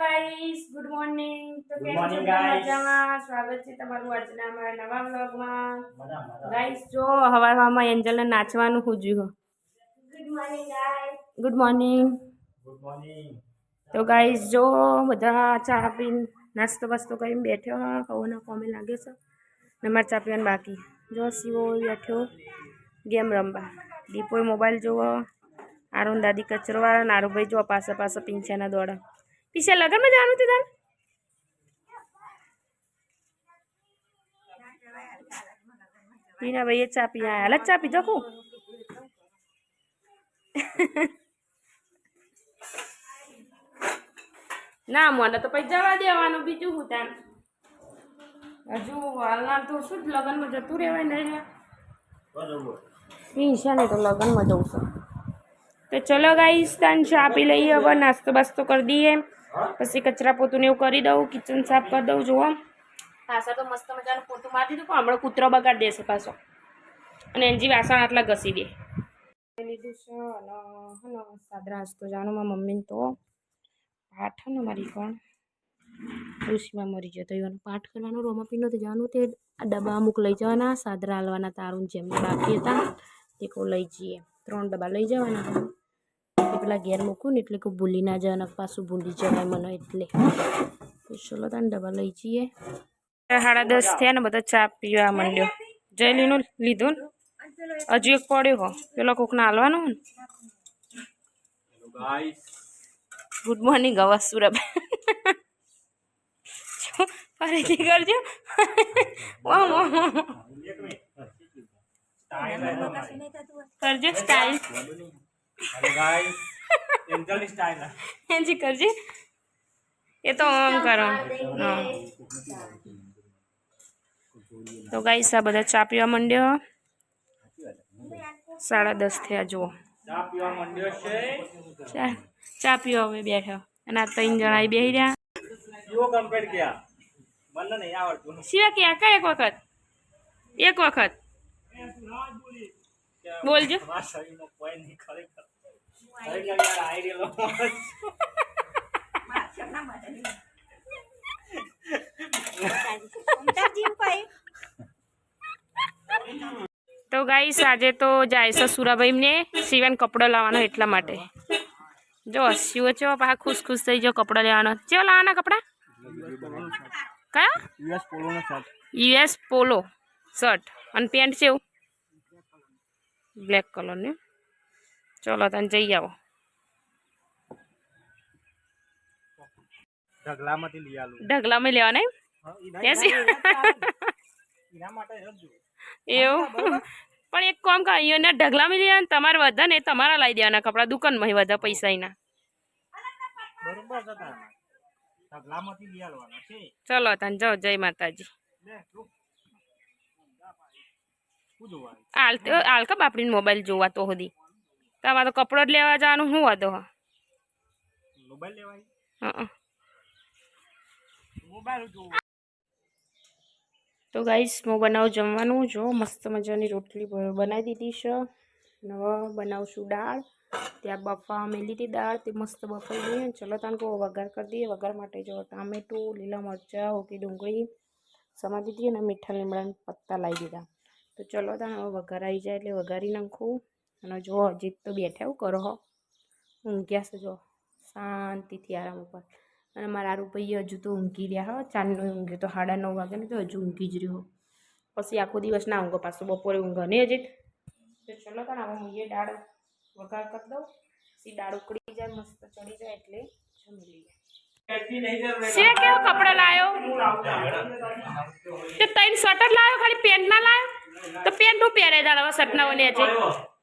Guys good morning. તો good કેમ છો મોર્નિંગ ગાઈસ. મજામાં? સ્વાગત છે તમારું આજના અમારા નવા વ્લોગમાં. ગાઈસ જો હવામાં એન્જલને નાચવાનું પૂછ્યું. Good morning guys. Good morning. Good morning. તો ગાઈસ જો બધા ચા પીને નાસ્તો વાસ્તો કરીને બેઠો હા કવોના કોમે લાગે છે ને મારે ચા પીવાનું બાકી. જો શિવો બેઠો ગેમ રમવા, દીપોએ મોબાઈલ જોવો, આરુન દાદી કચરો વાળા, નારુભાઈ જો પાછા પાછા પીંછાના દોડા પીછે લગનમાં જવાનું હતું તારે? પીના ભાઈ ચા પી આયા. હાલ જ ચા પીધો કુ ના મને તો પછી જવા દેવાનું બીજું હું તાર હજુ હાલના તો શું જ લગ્નમાં જતું રહેવાય નહીં પીંછા ને તો લગ્નમાં જવું છે. તો ચલો ગાઈસ તાન ચા પી લઈએ, હવે નાસ્તો બાસ્તો કરી દઈએ, પછી કચરા પોતું એવું કરી દઉં, કિચન સાફ કરી દઉં. જુઓ પાછા તો મસ્ત મજાનું પોતું મારી દીધું પણ હમણાં કૂતરો બગાડી દેશે પાછો અને એનજી વાસણ આટલા ઘસી દે લીધું છે. અને સાદરા હસતો જાણું મારા મમ્મીને તો પાઠ ને મારી પણ ઋષિમાં મરી ગયો તો એવાનો પાઠ કરવાનો રોમાપીનો તો જવાનું તે ડબ્બા અમુક લઈ જવાના, સાદરા હાલવાના તારું જેમ બાકી હતા તે કોઈ લઈ જઈએ. 3 ડબ્બા લઈ જવાના એટલે પેલા ઘેર મૂકું ને એટલે કોઈ ભૂલી ના જવાના, પાછું ભૂલી જવાય મને એટલે. તો ચલો તાને ડબ્બા લઈ જઈએ. 10:30 થયા ને બધા ચા પીવા માંડ્યો. જયલીનું લીધું ને હજુ એક પડ્યો હો પેલો કોકને હાલવાનો ને. ગુડ મોર્નિંગ હવા સુરભ ફરીથી કરજો. કરજો સ્ટાઇલ એજી કરજે. એ તો આમ કરો. તો ગાઈસ આ બધા ચા પીવા માંડ્યો. 10:30 થયા જુઓ. ચા પીવા હવે બેઠા અને આ 3 જણા બેસી રહ્યા. શિવા ક્યાં કા એક વખત બોલજો. તો ગાઈસ આજે તો જાય છે સુરાભાઈ ને શિવાન કપડો લાવવાનો એટલા માટે. જો શિવો ચો પાછા ખુશ ખુશ થઈ જાઓ કપડો લેવાનો. ચેવો લાવવાના કપડા? કયા? યુએસ પોલો શર્ટ અને પેન્ટ છે એવું બ્લેક કલરનું. ચલો તને જઈ આવો. ઢગલામાં લેવાના એવું પણ એક કામ કર અહીંયા ઢગલામાં લેવાના તમારે વધે ને તમારા લાવી દેવાના કપડા દુકાનમાં વધે પૈસા એના. ચલો તને જાઓ. જય માતાજી. આલકા બાપડીને મોબાઈલ જોવા તો સુધી તમારે તો કપડો જ લેવા જવાનું શું વાંધો? તો ગાઈસ હું બનાવું જમવાનું. જો મસ્ત મજાની રોટલી બનાવી દીધી છે. હવે બનાવશું દાળ. ત્યાં બફા મેલી હતી દાળ તે મસ્ત બફાઈ ગઈ. ચલો તાન કહો વઘાર કરી દઈએ. વઘાર માટે જો ટામેટું, લીલા મરચાં, હોકી ડુંગળી સમારી દીધી અને મીઠા લીમડાના પત્તા લાવી દીધા. તો ચલો તાન હવે વઘાર આવી જાય એટલે વઘારી નાખું. અને જો હજી તો બેઠા એવું કરો હો ઊંઘ્યા છે જો શાંતિથી આરામ ઉપર. અને મારા રૂપિયા હજુ તો ઊંઘી રહ્યા હો. ચાંદનો ઊંઘ્યો તો 9:30 વાગે ને તો હજુ ઊંઘી જ રહ્યો. પછી આખો દિવસ ના ઊંઘો પાછું બપોરે ઊંઘો ને હજી. તો ચલો તાન હવે હું એ દાળ વઘાર કરી દઉં. પછી દાળ ઉકળી જાય મસ્ત ચડી જાય એટલે જમી લઈએ. શિવા કેવો કપડો લાયો? તે 3 સ્વેટર લાયો ખાલી પેન્ટ ના લાયો? તો પેન્ટ હું પહેરે દાળ હવે શર્ટ ના લે છે.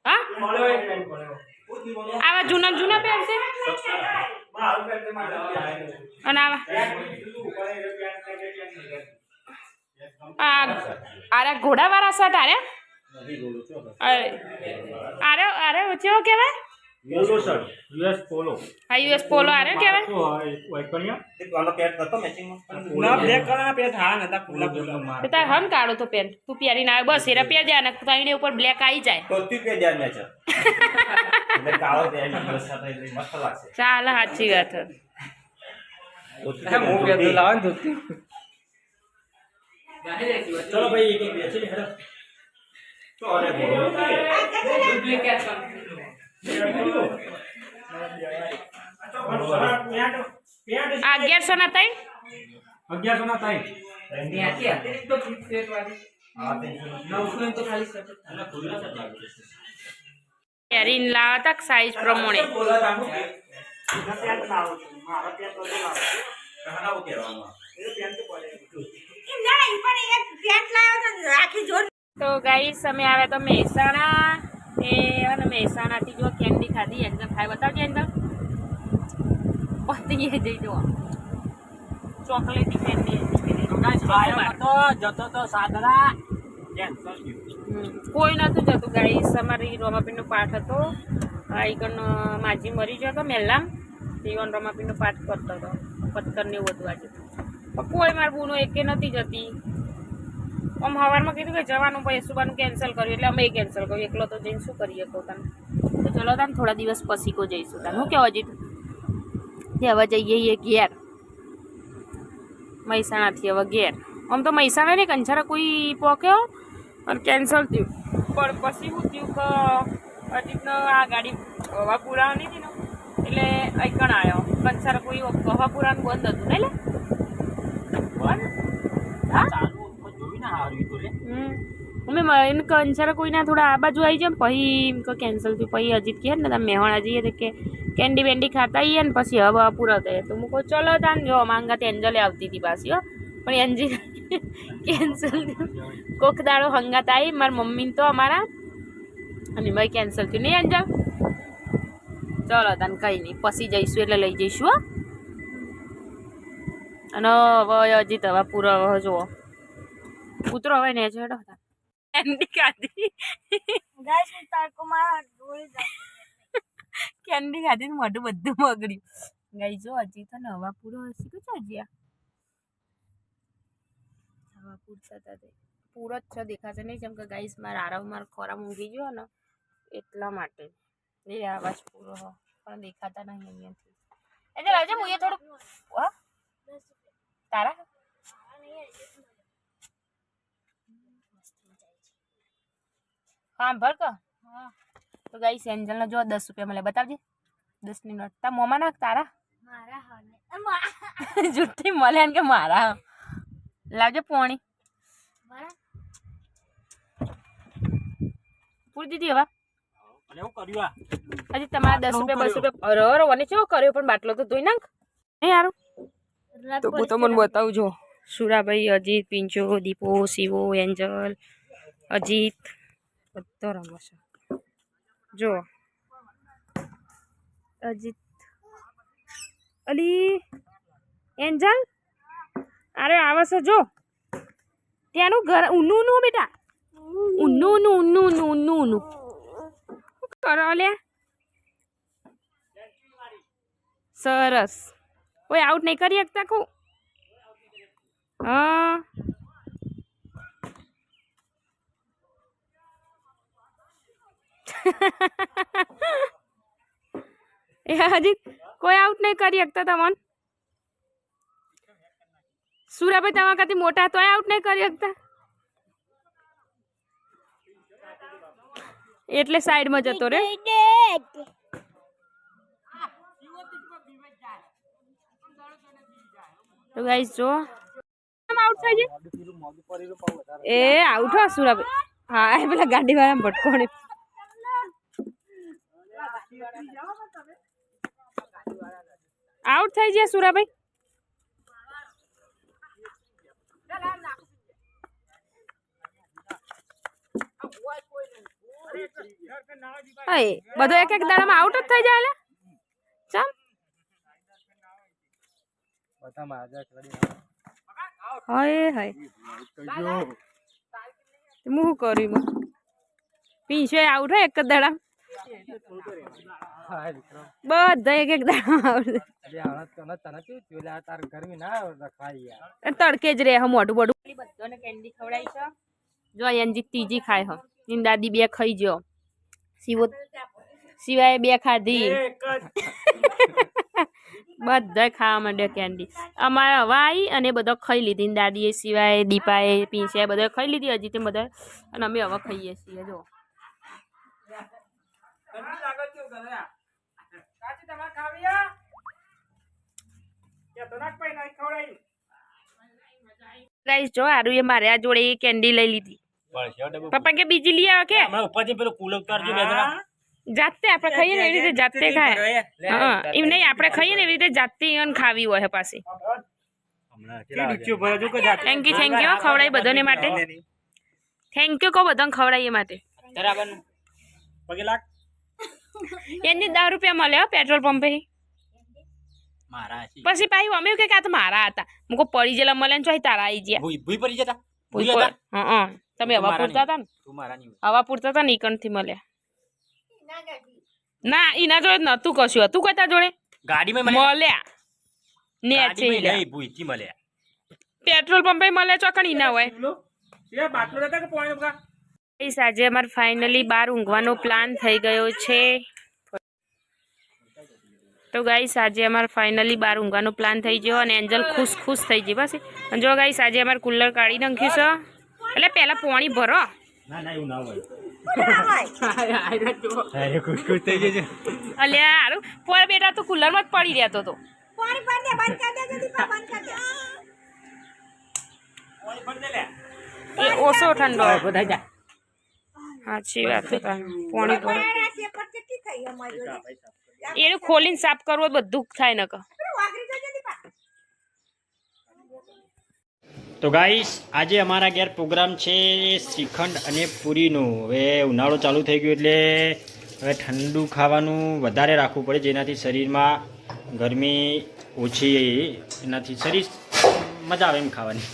હા આવા જૂના જૂના પહેરશે અને આરે ઘોડાવાળા શર્ટ આરે આરે કેવો કહેવાય? યુએસ પોલો. હા યુએસ પોલો આરે કહેવાય. તાર હન કાઢો તો પેન્ટ તું પહેરીને આવે બસ એરા પહેર દે અને તાઈને ઉપર બ્લેક આવી જાય. ચાલ સાચી વાત. चलो भाई एक एक बेच ले हेलो तो अरे बोलो डुप्लीकेट આ 1100 ના થાય 1100 ના થાય ત્યાંથી હતી તો ફિક્સ રેટ વાળી हां 900 તો ખાલી સટક એટલે ખુલ્લા છે ચાલુ કેરીન લાવા તક સાઈઝ પ્રમાણે બોલા રાખો ત્યાં લાવો મારા ત્યાં તો લાવો કહાના ઓ કહેવાનું એ પેન તો પડે તો ગાઈસ અમે આવ્યા તો મહેસાણા એ અને મહેસાણાથી જો કેન્ડી ખાધી એન્જલ ખાઈ બતાવજે એન્જલ પતી જઈ જો ચોકલેટી કેન્ડી તો જતો તો સાદરા કોઈ નતું જતું ગાઈસ અમારી રોમાપીનો પાઠ હતો આઈકન માજી મરી ગયો હતો મેલામ જીવન રોમાપીનો પાઠ કરતો હતો પથ્થર ને એવું હતું આજે કોઈ માર બુનો એકે નથી જતી આમ સવારમાં કીધું કે જવાનું પછી સુબાનું કેન્સલ કર્યું એટલે અમે કેન્સલ કર્યું એકલો તો જઈને શું કરીએ પોતાને તો ચલો તાને થોડા દિવસ પછી કો જઈશું તાને હું કહેવા જીતું તે હવે જઈએ ઘેર મહેસાણાથી હવે ઘેર આમ તો મહેસાણા ને કંછારા કોઈ પોક્યો અને કેન્સલ થયું પણ પછી શું થયું કે અજીતનો આ ગાડી હવા પુરાવાની હતી ને એટલે અહીંકણ આવ્યો કંછારા કોઈ હવા પુરાવાનું બંધ હતું ને એટલે અમે એને કંસારા કોઈના થોડા આ બાજુ આવી જાય પછી કેન્સલ થયું પછી અજીત કહે ને તમે મેહોણા જઈએ તો કે કેન્ડી વેન્ડી ખાતા આવીએ ને પછી હવે પૂરા થયા તો હું કહું ચલો તાન જો માંગા એન્જલે આવતી હતી પાછી હો પણ એન્જલ કેન્સલ થયું કોક દાડો હંગાત આવી મારા મમ્મીને તો અમારા અને ભાઈ કેન્સલ થયું નહીં એન્જલ ચલો તાન કંઈ નહીં પછી જઈશું એટલે લઈ જઈશું હો અને હવે અજીત હવે પૂરો હવે જુઓ ઉતરો હવે ને ચડો કેન્ડી ખાધી કેન્ડી ખાધી ને મોઢું બધું બગડ્યું ગાઈ જો હજી તો હવા પૂરો હશે કે છે હજી હવા પૂરતા પૂરો જ છે દેખાશે નહીં જેમ કે ગાઈસ મારા આરામ મારો ખોરાક ઊંઘી ગયો ને એટલા માટે એ આવાજ પૂરો હો પણ દેખાતા નહીં અહીંયાથી એટલે લાવજે હું એ થોડુંક હા તારા હા ભર ક તો ગાઈસ એન્જલનો જો 10 રૂપિયા મળે બતાવજે 10 ની નોટ તા મોમાં નાખ તારા જુઠ્ઠી મળે ને કે મારા લાવજે પોણી પૂરી દીધી હવે હજી તમારા 10 રૂપિયા 20 રૂપિયા અરે મને કેવો કર્યો પણ બાટલો તો ધોઈ નાખ નહીં યાર તો હું તો મને બતાવજો સુરાભાઈ અજીત પિંચો દીપો શિવો એન્જલ અજીત બધો રમો છે જો અજીત અલી એન્જલ અરે આવે છે જો ત્યાંનું ઘર ઊનું ઊનું બેટા ઊનું ઊનું ઊનું ઊનું ઊનું કરો લે સરસ કોઈ આઉટ નહીં કરી શકતા કહું હા એ હજી કોઈ આઉટ નહીં કરી શકતા તમને સુરાભાઈ તમારા કરતી મોટા તોય આઉટ નહીં કરી શકતા એટલે સાઈડમાં જતો રે તો ગાઈસ જો આઉટ થઈ જાય એ આઉટ હો સુરાભાઈ હા એ પેલા ગાડી વાળા ભટકોણે આઉટ થઈ ગયા સુરાભાઈ બધો એક એક દાડામાં આઉટ જ થઈ જાય ચમ હાય હાય હું કર્યું પીછે આઉટ હોય એક જ દાડા બધા એક એક દાડા તડકે જ રે મોઢું બોડું બધાને કેન્ડી ખવડાવી છે જો અંજી ત્રીજી ખાય હ એની દાદી 2 ખાઈ ગયો સિવાય 2 ખાધી બધા ખાવા માંડ્યા કેન્ડી. અમારે હવે આવી અને બધો ખાઈ લીધી ને દાદીએ સિવાય દીપાએ પીંસે બધા ખાઈ લીધી હજી તે બધા અને અમે હવે ખાઈએ છીએ જો. ગાઈસ જો આરુ એ મારે આ જોડે કેન્ડી લઈ લીધી. પપ્પા કે બીજી લઈ આવો કે ઉપરથી પેલું કુલ ઉતારજો બે જણા. જાતે આપણે ખાઈએ ને એવી રીતે જાતે ખાય. હા એમ નહીં આપણે ખાઈએ ને એવી રીતે જાતે ઈવન ખાવી હોય પાછી. થેન્ક યુ ખવડાવી બધાને માટે. થેન્ક યુ કહો બધાને ખવડાવીએ માટે. પગે લાગ. એની 10 રૂપિયા મળે પેટ્રોલ પંપે. મારા પછી પાછું અમે કે આ તો મારા હતા મુકો પડી જેલા મળે ને ચોઈ તારા આવી ગયા. ભૂઈ પડી જતા. હા તમે હવા પૂરતા હતા ને તું મારા ની હવા પૂરતા હતા ને ઈકણ થી મળ્યા. ના એના જોડે નતું કશું હતું કતા જોડે ગાડીમાં મળ્યા ને છે નહીં ભૂઈ થી મળ્યા. પેટ્રોલ પંપે મળે ચોકડી ના હોય. એ બાટલો લેતા કે પાણી ઉગા. આજે અમારે ફાઇનલી બહાર ઊંઘવાનો પ્લાન થઈ ગયો છે. તો ગાઈસ આજે અમારે ફાઇનલી બહાર ઊંઘવાનો પ્લાન થઈ ગયો અને એન્જલ ખુશ થઈ ગઈ બસ. અને જો ગાઈસ આજે અમારે કુલર કાઢી નાખ્યું છે એટલે પહેલા પાણી ભરો. ના ના એવું ના હોય. ખુશ થઈ જશે. અલ્યા હારું પોર બેટા તો કુલર માં જ પડી રહેતો તો. પાણી ભર દે બંધ કર દે દીપા બંધ કર દે પાણી ભર દે લે. એ ઓછો ઠંડો બધા જા. સાચી વાત છે પાણી ભરો. આ છે પર કેટલી થઈ અમારી જોડે એનું ખોલીને સાફ કરવો બધું થાય ન ક. વાગરી જજે દીપા. તો ગાઈસ આજે અમારા ઘેર પ્રોગ્રામ છે શ્રીખંડ અને પૂરીનો. હવે ઉનાળો ચાલુ થઈ ગયો એટલે હવે ઠંડુ ખાવાનું વધારે રાખવું પડે જેનાથી શરીરમાં ગરમી ઓછી એનાથી શરીર મજા આવે એમ ખાવાની.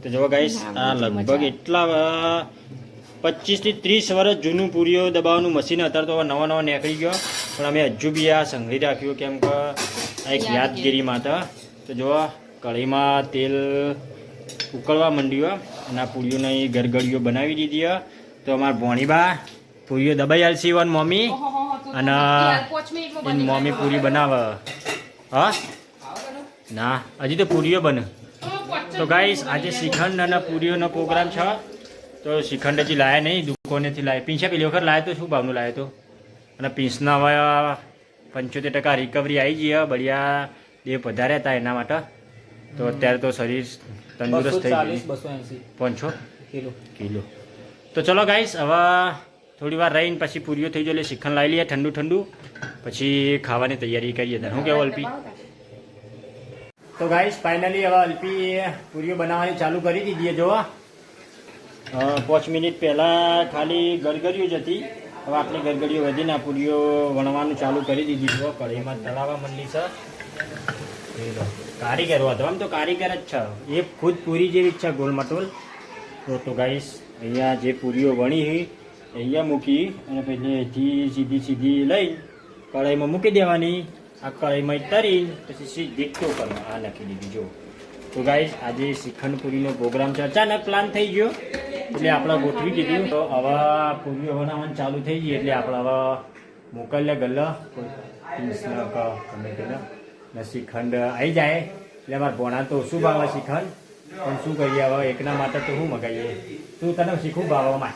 તો જો ગાઈસ આ લગભગ એટલા 25 થી 30 વર્ષ જૂનું પૂરીઓ દબાવવાનું મશીન અત્યારે તો નવા નીકળી ગયો પણ અમે હજુ બી આ સંઘરી રાખ્યું કેમ કે આ એક યાદગીરી માટે. તો જો કઢાઈમાં તેલ ઉકળવા માંડ્યું અને આ પૂરીઓની ગરગડીઓ બનાવી દીધી. તો અમારા ભોણીબા પૂરીઓ દબાઈ આલસી વન મમ્મી અને એની મમ્મી પૂરી બનાવે. હા ના હજી તો પૂરીઓ બને. તો ગાઈસ આજે શ્રીખંડ અને પૂરીઓનો પ્રોગ્રામ છે. તો શ્રીખંડ હજી લાયા નહીં દુકાનેથી લાવ્યા. પીંછા પેલી વખત લાવ્યો તો શું ભાવનું લાવ્યો તો અને પીંછના હવે 75% રિકવરી આવી ગઈ. બળિયા દેવ પધાર્યા હતા એના માટે. તો અત્યારે તો શરીર તંદુરસ્ત થઈ ગયું. 500 કિલો. તો ચલો ગાઈસ હવે થોડી વાર રહીને પછી પૂરીઓ થઈ જાય એટલે શ્રીખંડ લાવી લઈએ ઠંડુ પછી ખાવાની તૈયારી કરીએ. શું કહેવું અલ્પી? તો ગાઈસ ફાઇનલી હવે અલ્પી પૂરીઓ બનાવવાની ચાલુ કરી દીધી. જોવા 5 મિનિટ પહેલાં ખાલી ગરગડીઓ જ હતી. હવે આટલી ગરગડીઓ વધીને આ પૂરીઓ વણવાનું ચાલુ કરી દીધી છે. કઢાઈમાં તળાવવા માંડી છે. કારીગર હતો આમ તો કારીગર જ છે. એ ખુદ પૂરી જેવી જ છે ગોલ મટોલ. તો ગાઈસ અહીંયા જે પૂરીઓ વણી હોય અહીંયા મૂકી અને પછી અહીંથી સીધી લઈ કઢાઈમાં મૂકી દેવાની. આ કઢાઈમાં તરી પછી સીધી ટોકરમાં આ નાખી દીધી. જો તો ગાઈસ આજે શ્રીખંડ પૂરીનો પ્રોગ્રામ છે. અચાનક પ્લાન થઈ ગયો એટલે આપણે ગોઠવી દીધું. તો હવે પૂરીઓ બનાવવાનું ચાલુ થઈ ગઈ એટલે આપણે હવે મોકલ્યા ગલ્લા ગમે તેને ને શ્રીખંડ આવી જાય એટલે અમારા ભોણા તો શું ભાવે શ્રીખંડ પણ શું કરીએ હવે એકના માટે તો શું મગાવીએ. તું તને શીખવું ભાવમાં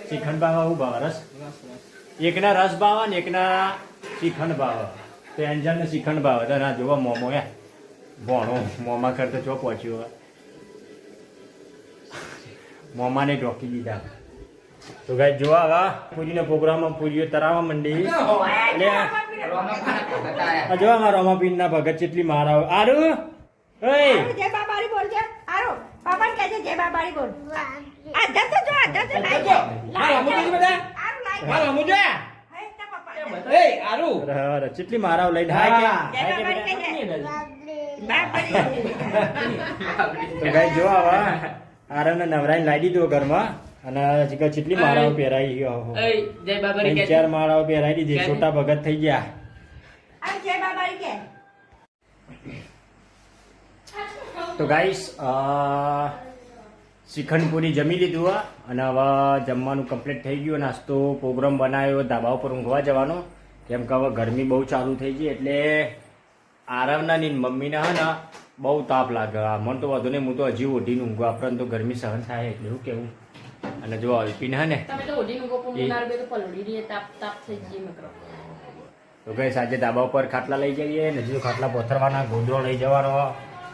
શ્રીખંડ ભાવે શું ભાવે? રસ. એકના રસ ભાવે ને એકના શ્રીખંડ ભાવે. તો એન્જલને શ્રીખંડ ભાવે તો ના જોવા મોમો ભોણો મોમા કરતો ચો પહોંચ્યો મોમાને ઢોકી દીધા. તો ગાઈ જોવા હવે પૂરીનો પ્રોગ્રામમાં પૂરીઓ તરાવવા માંડી એટલે જોવા મારા રમાપીન ના ભગત કેટલી મારા આરુ જય બાબારી બોલ છે આરો પાપા કે છે જય બાબારી બોલ આ જતો જો આ જતો લાઈ દે આરો લાઈ દે હે તા પાપા એ આરુ કેટલી મારા લઈને હાય કે જય બાબારી કે છે તો ગાઈ જોવા હવે આરાને નવરાઈને લાવી દીધો ઘરમાં અને કેટલી માળાઓ પહેરાઈ ગયો. જય બાબારી કે 4 માળાઓ પહેરાઈ દીધી. છોટા ભગત થઈ ગયા. આ જય બાબારી કે તો ગાઈસ શ્રીખંડ પૂરી જમી લીધું અને હવે જમવાનું કમ્પ્લીટ થઈ ગયું. નાસ્તો પ્રોગ્રામ બનાવ્યો ધાબા ઉપર ઊંઘવા જવાનો કેમ કે હવે ગરમી બહુ ચાલુ થઈ ગઈ એટલે આરામના ની મમ્મીને હે ને બહુ તાપ લાગે. મને તો વધુ નહીં, હું તો હજી ઓઢીને ઊંઘું. આપણને તો ગરમી સહન થાય એટલે એવું કેવું. અને જો અલ્પીને હે ને તમે તો ઓઢી નું ગોપું મુનાર બે તો પલળી રહી તાપ તાપ થઈ ગઈ મકરો. તો ગઈ આજે ધાબા ઉપર ખાટલા લઈ જઈએ ને, હજુ ખાટલા પોથરવાના, ગોદડો લઈ જવાનો.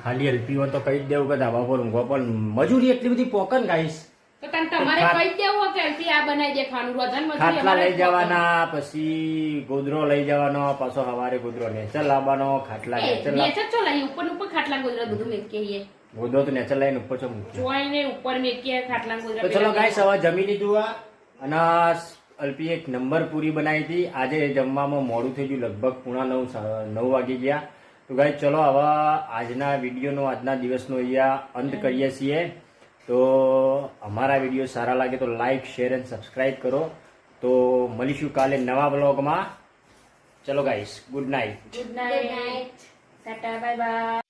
ખાલી અલ્પી હોય તો કહી જ દેવું કે ધાબા ઉપર ઊંઘો, પણ મજૂરી એટલી બધી પોકન ગાઈશ. તો તને તમારે કહી દેવું કે અલ્પી આ બનાવી દે ખાનું રોજન મજૂરી ખાટલા અમારે લઈ જવાના, પછી ગોદડો લઈ જવાનો, પાછો સવારે ગોદડો નેચર લાવવાનો, ખાટલા નેચર નેચર ચો લઈ ઉપર ઉપર ખાટલા ગોદરા બધું મેકીએ ગોદડો તો નેચર લઈને ઉપર છો મૂક્યો. જોઈને ઉપર મેકીએ ખાટલા તો ગોદરા ચલો ગાઈસ હવે જમી લીધું આ, અને અલ્પી એક નંબર પૂરી બનાવી હતી. આજે જમવામાં મોડું થઈ ગયું, લગભગ 9:30 વાગી ગયા. તો ગાઈસ ચલો હવે આજના વિડીયોનો, આજના દિવસનો અહીંયા અંત કરીએ છીએ. તો અમારા વિડીયો સારા લાગે તો લાઈક, શેર અને સબસ્ક્રાઈબ કરો. તો મળીશું કાલે નવા બ્લોગમાં. ચલો guys, good night. Good night Tata bye bye.